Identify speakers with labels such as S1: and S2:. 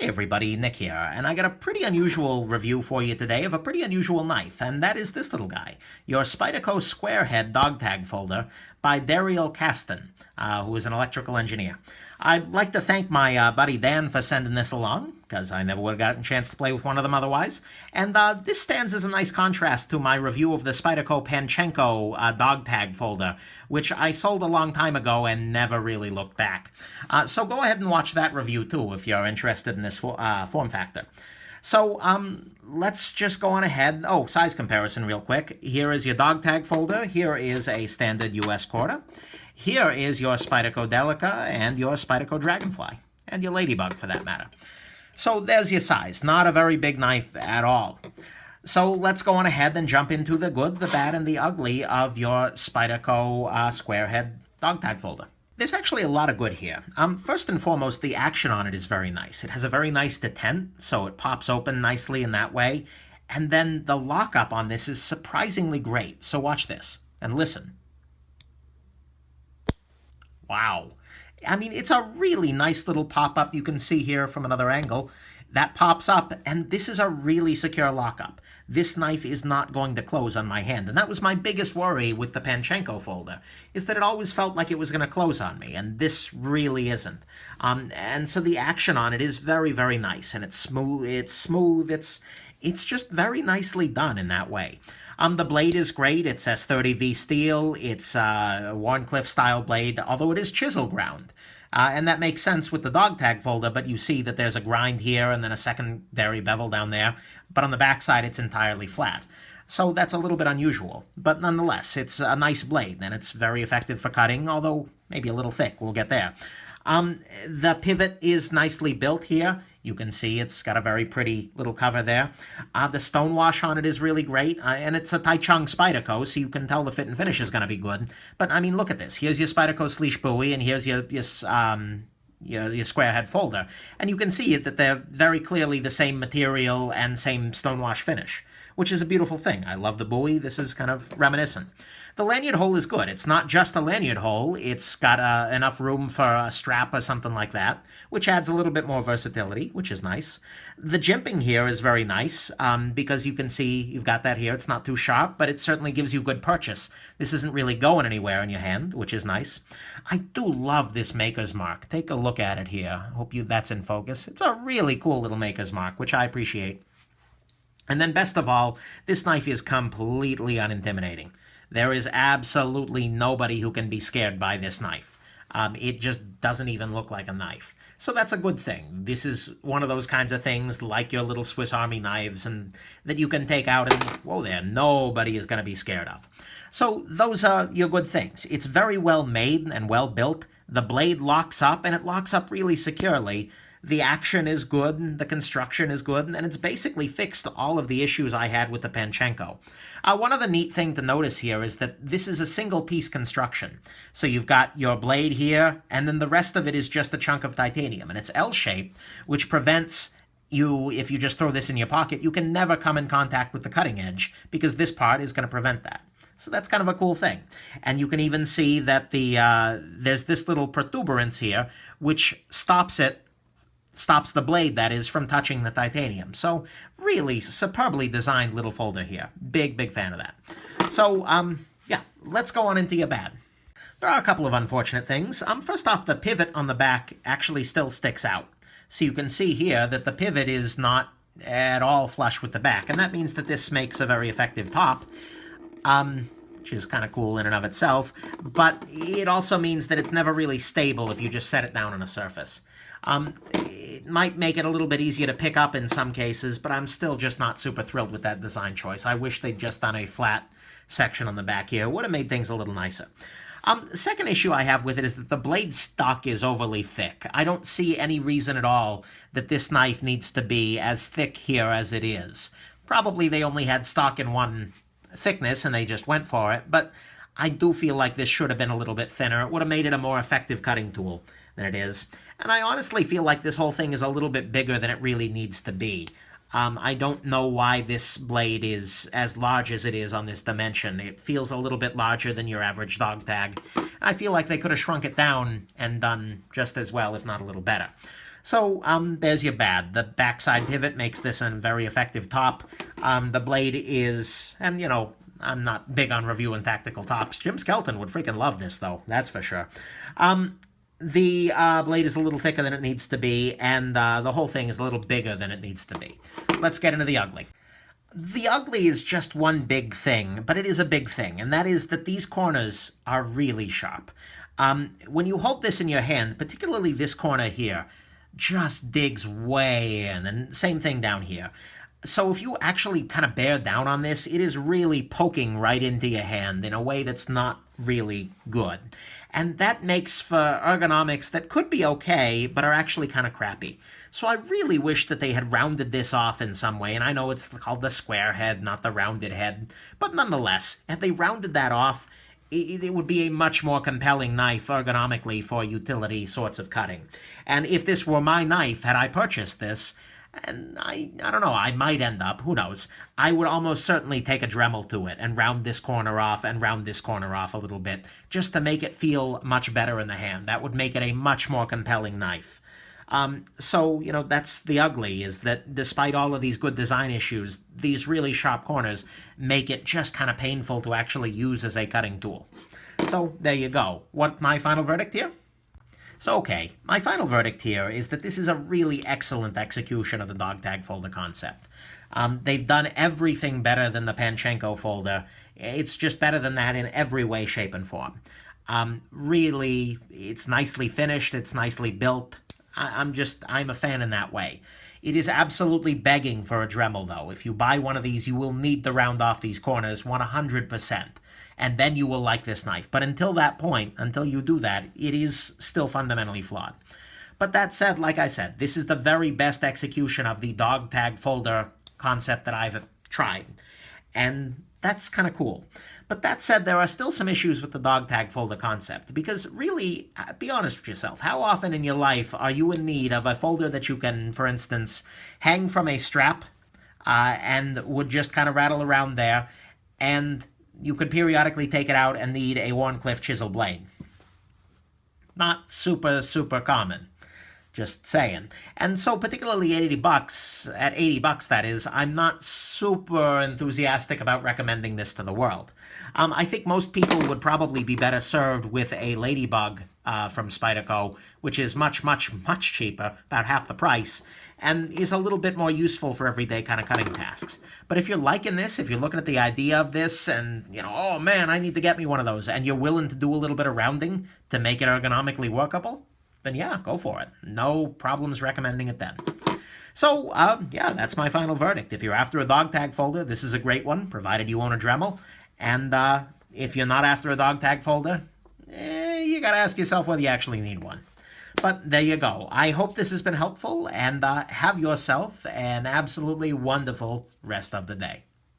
S1: Hey everybody, Nick here, and I got a pretty unusual review for you today of a pretty unusual knife, and that is this little guy, your Spyderco Squarehead Dogtag Folder by Daryl Caston, who is an electrical engineer. I'd like to thank my buddy Dan for sending this along, because I never would have gotten a chance to play with one of them otherwise, and this stands as a nice contrast to my review of the Spyderco Panchenko Dogtag Folder, which I sold a long time ago and never really looked back. So go ahead and watch that review too if you're interested in this form factor. So let's just go on ahead. Oh, size comparison real quick. Here is your Dogtag folder. Here is a standard US quarter. Here is your Spyderco Delica and your Spyderco Dragonfly, and your Ladybug for that matter. So there's your size. Not a very big knife at all. So let's go on ahead and jump into the good, the bad, and the ugly of your Spyderco Squarehead Dogtag folder. There's actually a lot of good here. First and foremost, the action on it is very nice. It has a very nice detent, so it pops open nicely in that way. And then the lockup on this is surprisingly great. So watch this and listen. Wow. I mean, it's a really nice little pop-up you can see here from another angle. That pops up, and this is a really secure lockup. This knife is not going to close on my hand, and that was my biggest worry with the Panchenko folder, is that it always felt like it was going to close on me, and this really isn't. And so the action on it is very, very nice, and it's smooth, it's just very nicely done in that way. The blade is great. It's S30V steel. It's a Warncliffe style blade, although it is chisel ground. And that makes sense with the Dogtag folder, but you see that there's a grind here and then a secondary bevel down there. But on the backside, it's entirely flat. So that's a little bit unusual. But nonetheless, it's a nice blade, and it's very effective for cutting, although maybe a little thick. We'll get there. The pivot is nicely built here. You can see it's got a very pretty little cover there. The stonewash on it is really great, and it's a Taichung Spyderco, so you can tell the fit and finish is going to be good. But, I mean, look at this. Here's your Spyderco Sleesh buoy, and here's your Squarehead folder. And you can see that they're very clearly the same material and same stonewash finish, which is a beautiful thing. I love the buoy. This is kind of reminiscent. The lanyard hole is good. It's not just a lanyard hole. It's got enough room for a strap or something like that, which adds a little bit more versatility, which is nice. The jimping here is very nice because you can see you've got that here. It's not too sharp, but it certainly gives you good purchase. This isn't really going anywhere in your hand, which is nice. I do love this maker's mark. Take a look at it here. Hope that's in focus. It's a really cool little maker's mark, which I appreciate. And then best of all, this knife is completely unintimidating. There is absolutely nobody who can be scared by this knife. It just doesn't even look like a knife. So that's a good thing. This is one of those kinds of things like your little Swiss Army knives and that you can take out and, whoa there, nobody is going to be scared of. So those are your good things. It's very well made and well built. The blade locks up, and it locks up really securely. The action is good, the construction is good, and it's basically fixed all of the issues I had with the Panchenko. One other neat thing to notice here is that this is a single-piece construction. So you've got your blade here, and then the rest of it is just a chunk of titanium, and it's L-shaped, which prevents you, if you just throw this in your pocket, you can never come in contact with the cutting edge, because this part is going to prevent that. So that's kind of a cool thing. And you can even see that there's this little protuberance here, which stops the blade, that is, from touching the titanium. So really superbly designed little folder here. Big, big fan of that. So, yeah, let's go on into your bad. There are a couple of unfortunate things. First off, the pivot on the back actually still sticks out. So you can see here that the pivot is not at all flush with the back, and that means that this makes a very effective top, which is kind of cool in and of itself, but it also means that it's never really stable if you just set it down on a surface. It might make it a little bit easier to pick up in some cases, but I'm still just not super thrilled with that design choice. I wish they'd just done a flat section on the back here. It would have made things a little nicer. The second issue I have with it is that the blade stock is overly thick. I don't see any reason at all that this knife needs to be as thick here as it is. Probably they only had stock in one thickness and they just went for it, but I do feel like this should have been a little bit thinner. It would have made it a more effective cutting tool than it is. And I honestly feel like this whole thing is a little bit bigger than it really needs to be. I don't know why this blade is as large as it is on this dimension. It feels a little bit larger than your average Dogtag. I feel like they could have shrunk it down and done just as well, if not a little better. So there's your bad. The backside pivot makes this a very effective top. The blade is, and you know, I'm not big on reviewing tactical tops. Jim Skelton would freaking love this, though. That's for sure. The blade is a little thicker than it needs to be, and the whole thing is a little bigger than it needs to be. Let's get into the ugly. The ugly is just one big thing, but it is a big thing, and that is that these corners are really sharp. When you hold this in your hand, particularly this corner here, just digs way in, and same thing down here. So if you actually kind of bear down on this, it is really poking right into your hand in a way that's not really good. And that makes for ergonomics that could be okay, but are actually kind of crappy. So I really wish that they had rounded this off in some way, and I know it's called the square head, not the rounded head, but nonetheless, if they rounded that off, it would be a much more compelling knife ergonomically for utility sorts of cutting. And if this were my knife, had I purchased this, and I don't know, I might end up, who knows, I would almost certainly take a Dremel to it and round this corner off and round this corner off a little bit, just to make it feel much better in the hand. That would make it a much more compelling knife. So, you know, that's the ugly, is that despite all of these good design issues, these really sharp corners make it just kind of painful to actually use as a cutting tool. So, there you go. What's my final verdict here? So, okay, my final verdict here is that this is a really excellent execution of the Dogtag Folder concept. They've done everything better than the Panchenko Folder. It's just better than that in every way, shape, and form. Really, it's nicely finished, it's nicely built. I'm a fan in that way. It is absolutely begging for a Dremel, though. If you buy one of these, you will need to round off these corners 100%. And then you will like this knife. But until that point, until you do that, it is still fundamentally flawed. But that said, like I said, this is the very best execution of the Dogtag Folder concept that I've tried. And that's kind of cool. But that said, there are still some issues with the Dogtag Folder concept, because really, be honest with yourself, how often in your life are you in need of a folder that you can, for instance, hang from a strap and would just kind of rattle around there, and you could periodically take it out and need a Wharncliffe chisel blade? Not super, super common. Just saying. And so particularly at $80 that is, I'm not super enthusiastic about recommending this to the world. I think most people would probably be better served with a Ladybug from Spyderco, which is much, much, much cheaper, about half the price, and is a little bit more useful for everyday kind of cutting tasks. But if you're liking this, if you're looking at the idea of this and, you know, oh man, I need to get me one of those, and you're willing to do a little bit of rounding to make it ergonomically workable, then yeah, go for it. No problems recommending it then. So, yeah, that's my final verdict. If you're after a Dogtag Folder, this is a great one, provided you own a Dremel. And if you're not after a Dogtag Folder, you gotta ask yourself whether you actually need one. But there you go. I hope this has been helpful, and have yourself an absolutely wonderful rest of the day.